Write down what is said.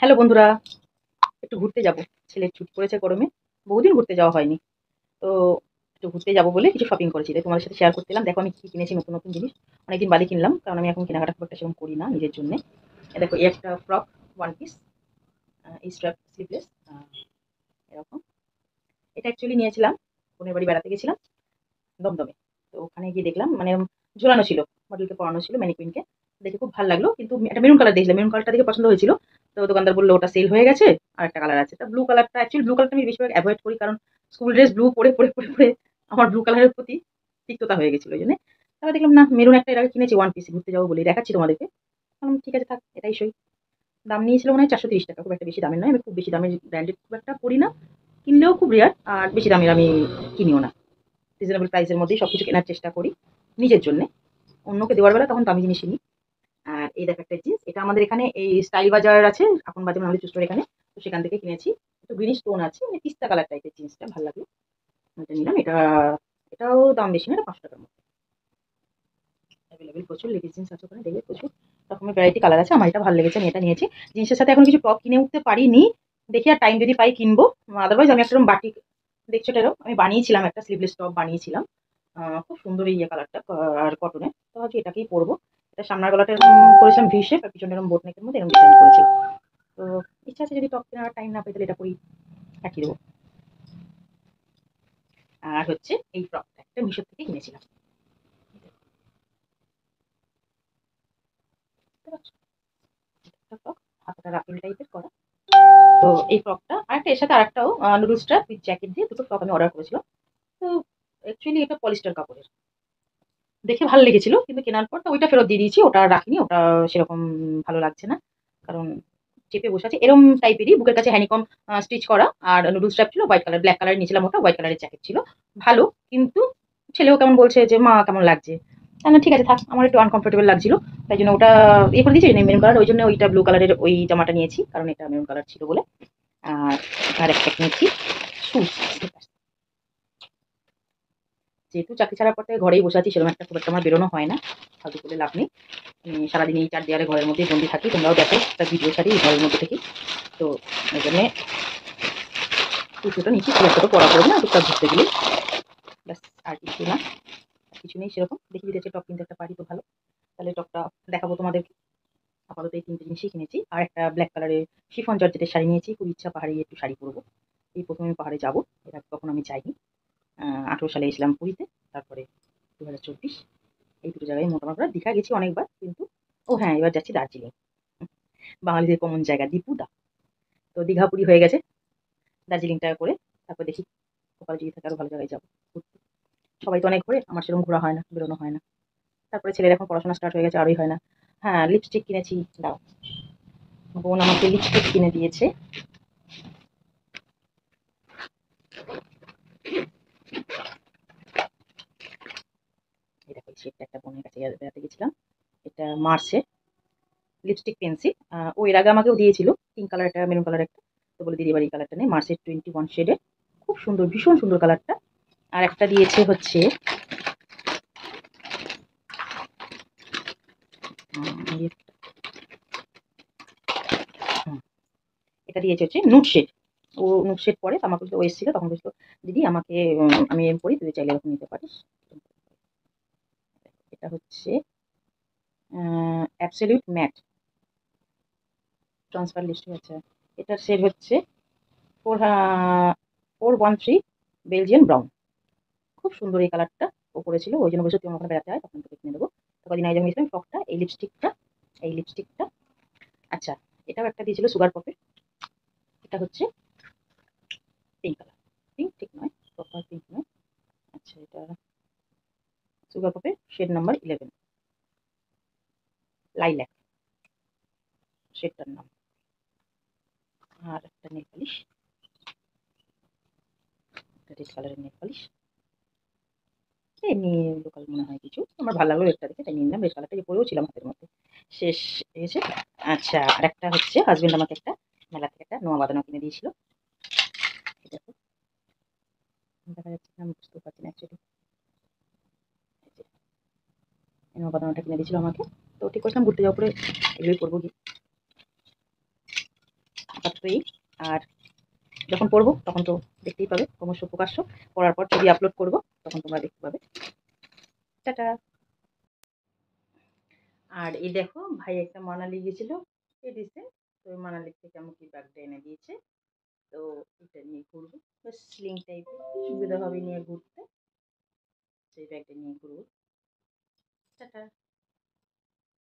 Hello বন্ধুরা, একটু ঘুরতে যাব। ছেলের ছুটি পড়েছে গরমে, বহুদিন ঘুরতে যাওয়া হয়নি। তো একটু ঘুরতে যাব বলে কিছু শপিং করেছি, তাই তোমাদের সাথে শেয়ার করতে এলাম। দেখো আমি কি কিনেছি, নতুন নতুন জিনিস। অনেকদিন বাদে কিনলাম, কারণ আমি এখন কেনাকাটা খুব একটা সেরকম করি না নিজের জন্য। দেখো এই একটা frock, one piece, strap sleeveless, এরকম। এটা অ্যাকচুয়ালি নিয়েছিলাম, বোনের বাড়ি বেড়াতে গেছিলাম দমদমে। তো ওখানে গিয়ে দেখলাম, মানে ঝোলানো ছিল, মডেলকে পরানো ছিল, ম্যানিকুইনকে। দেখে খুব ভালো লাগলো, কিন্তু একটা মেরুন কালার দেখলাম, মেরুন কালারটা দেখে পছন্দ হয়েছিল। তো দোকানদার বললো ওটা সেল হয়ে গেছে, আর একটা কালার আছে। তা ব্লু কালারটা, অ্যাকচুয়ালি ব্লু কালারটা আমি বেশিরভাগ অ্যাভয়েড করি, কারণ স্কুল ড্রেস ব্লু পরে পরে পরে পরে আমার ব্লু কালারের প্রতি তিক্ততা হয়ে গেছিল ওই জন্য। তারপর দেখলাম না, মেরুন একটা এর আগে কিনেছি ওয়ান পিস, ঘুরতে যাবো বলে দেখাচ্ছি তোমাদেরকে। ঠিক আছে থাক, এটাই সই। দাম নিয়েছিল মনে হয় 430 টাকা, খুব একটা বেশি দামের নয়। আমি খুব বেশি দামের ব্র্যান্ডেড খুব একটা পড়ি না, কিনলেও খুব রেয়ার, আর বেশি দামের আমি কিনিও না। রিজনেবল প্রাইসের মধ্যেই সবকিছু কেনার চেষ্টা করি নিজের জন্য। অন্যকে দেওয়ার বেলা তখন দামি জিনিস নিই। আর এই দেখো একটা জিন্স, এটা আমাদের এখানে এই স্টাইল বাজার আছে, এখন বাজার আমাদের চুস্টোর এখানে। তো সেখান থেকে কিনেছি। একটু গ্রিন স্টোন আছে, মানে পিস্তা কালার টাইপের জিন্সটা ভালো লাগলো, এটা নিলাম। এটাও দাম বেশি না, এটা 5 টাকার মধ্যে অ্যাভেলেবেল। প্রচুর লেডিস জিন্স আছে ওখানে, দেখবে প্রচুর রকমের ভ্যারাইটি কালার আছে। আমার এটা ভালো লেগেছে, আমি এটা নিয়েছি। জিন্সের সাথে এখন কিছু টপ কিনে উঠতে পারিনি, দেখি আর টাইম যদি পাই কিনবো। আদারওয়াইজ আমি একটা বাটিক, দেখছো এটারও আমি বানিয়েছিলাম, একটা স্লিভলেস টপ বানিয়েছিলাম। খুব সুন্দর এই কালারটা, আর কটনের। তো ভাবছি এটাকেই পরবো। এটা সামনের গলাটা এরকম করেছিলাম ভি শেপ, আর পিছনে এরকম বোট নেকের মধ্যে এরকম ডিজাইন করেছিলাম। তো ইচ্ছা আছে যদি টপ কেনার টাইম না পাই তাহলে এটা পরেই কাটিয়ে দেবো। আর হচ্ছে এই ফ্রকটা একটা মিশো থেকে কিনেছিলাম। বুঝতে পারছো? একটা ফ্রক, হাতাটা রাফেল টাইপের করা। তো এই ফ্রকটা আরেকটা, এর সাথে আরেকটাও নুডল স্ট্র্যাপ উইথ জ্যাকেট দিয়ে দুটো ফ্রক আমি অর্ডার করেছিলাম। তো অ্যাকচুয়ালি এটা পলিস্টার কাপড়ের, দেখে ভালো লেগেছিল, কিন্তু কেনার পর তো ওইটা ফেরত দিয়ে দিয়েছি। ওটা আর রাখিনি, ওটা সেরকম ভালো লাগছে না, কারণ চেপে বসে আছে। এরকম টাইপেরই বুকের কাছে হ্যানিকম স্টিচ করা, আর নুডল স্ট্র্যাপ ছিল হোয়াইট কালার, ব্ল্যাক কালার নিয়েছিলাম ওটা, হোয়াইট কালারের জ্যাকেট ছিল। ভালো, কিন্তু ছেলেও কেমন বলছে যে মা কেমন লাগছে। না ঠিক আছে থাক, আমার একটু আনকমফোর্টেবল লাগছিল, তাই জন্য ওটা ইয়ে করে দিয়েছি। মেরুন কালার, ওই জন্য ওইটা ব্লু কালারের ওই জামাটা নিয়েছি, কারণ এটা মেরুন কালার ছিল বলে। আর আরেকটা কিনেছি শুজ, যেহেতু চাকরি ছাড়ার পর থেকে ঘরেই বসে আছি, সেরকম একটা খুব একটা আমার বেরোনো হয় না, ফালতু করে লাভ নেই। সারাদিন এই 4 দেয়ালে ঘরের মধ্যেই বন্দি থাকি, তোমরাও দেখো একটা ভিডিও ছাড়ি এই ঘরের মধ্যে থেকে। তো ওই জন্যে কুর্তিটা নিচ্ছি, খুব একটা তো পড়া করবো না, টুকটাক ঘুরতে গেলে ব্যাস, আর কিছু না। কিছু নেই সেরকম, দেখি যদি টপ কিনতে একটা পারি তো ভালো, তাহলে টপটা দেখাবো তোমাদের। আপাতত এই 3টে জিনিসই কিনেছি। আর একটা ব্ল্যাক কালারের শিফন জর্জেটের শাড়ি নিয়েছি, খুব ইচ্ছা পাহাড়ে একটু শাড়ি পরবো। এই প্রথমে আমি পাহাড়ে যাবো, এর আগে কখনো আমি যাইনি। 18 সালে এসেছিলাম পুরীতে, তারপরে 2024, এই দুটো জায়গায় মোটামুটি আমরা দীঘা গেছি অনেকবার, কিন্তু ও হ্যাঁ, এবার যাচ্ছি দার্জিলিং, বাঙালিদের কমন জায়গা দীপুদা। তো দীঘা পুরী হয়ে গেছে, দার্জিলিংটা করে তারপর দেখি কপাল যদি থাকে আরো ভালো জায়গায় যাবো ঘুরতে। সবাই তো অনেক ঘুরে, আমার সেরকম ঘোরা হয় না, বেরোনো হয় না। তারপরে ছেলের এখন পড়াশোনা স্টার্ট হয়ে গেছে, আরই হয় না। হ্যাঁ, লিপস্টিক কিনেছি, দাও। বোন আমাকে লিপস্টিক কিনে দিয়েছে। এই দেখো, সেটা একটা বোনের কাছে বেড়াতে গেছিলাম, এটা মার্চে লিপস্টিক পেন্সিল। ও এর আগে আমাকেও দিয়েছিল, পিঙ্ক কালার একটা, মেরুন কালার একটা। তো বলে দিদি এবার এই কালারটা নেই, মার্চের 21 শেডে, খুব সুন্দর, ভীষণ সুন্দর কালারটা। আর একটা দিয়েছে হচ্ছে এটা দিয়েছে হচ্ছে নুট শেড। ও নুট শেড পরে, তো আমাকে ও এসেছিল তখন বলছিল দিদি আমাকে, আমি এম পড়ি, তুই চাইলে এরকম নিতে পারিস। এটা হচ্ছে অ্যাবসলিউট ম্যাট ট্রান্সফার লিস্ট হচ্ছে। এটার শেড হচ্ছে 413 বেলজিয়ান ব্রাউন। খুব সুন্দর এই কালারটা, ও পড়েছিল, ওই জন্য বলছে তুই আমার বেড়াতে হয়, তখন তোকে কিনে দেবো। তো কদিন আগে যখন গেছিলাম, ফ্রকটা, এই লিপস্টিকটা। আচ্ছা, এটাও একটা দিয়েছিল সুগার পপে, এটা হচ্ছে পিঙ্ক কালার, পিঙ্ক ঠিক নয়, প্রপার পিঙ্ক নয়। আচ্ছা, এটা সুগার পপের শেড নাম্বার 11, লাইল্যাক শেডটার নাম। আর একটা নেল পালিশ, রেড কালারের নেল পালিশ, এমনি লোকাল মনে হয় কিছু, আমার ভালো লাগলো রেডটা দেখে, তাই নিয়ে নিলাম। রেড কালারটা যে পরেও ছিলাম হাতের মধ্যে, শেষ হয়েছে। আচ্ছা, আর একটা হচ্ছে হাজবেন্ড আমাকে একটা মেলা থেকে একটা নোয়া বাঁধানো কিনে দিয়েছিল। দেখো, দেখা যাচ্ছে না, আমি বুঝতে পারছি না অ্যাকচুয়ালি। নোয়া বাঁধানোটা কিনে দিয়েছিল আমাকে, তো ঠিক করছিলাম ঘুরতে যাওয়ার পরে এগুলোই করবো গিয়ে। আপাতত এই। আর যখন পরবো তখন তো দেখতেই পাবে, ক্রমশ প্রকাশ্য। পরার পর ছবি আপলোড করব, তখন তোমরা দেখতে পাবে। টাটা। আর এই দেখো, ভাই একটা মানালি গেছিল এই রিসেন্ট, তো ওই মানালি থেকে আমাকে এই ব্যাগটা এনে দিয়েছে। তো এটা নিয়ে ঘুরবো, বেশ স্লিং টাইপের, সুবিধা হবে নিয়ে ঘুরতে। সেই ব্যাগটা নিয়ে ঘুরবো। টাটা।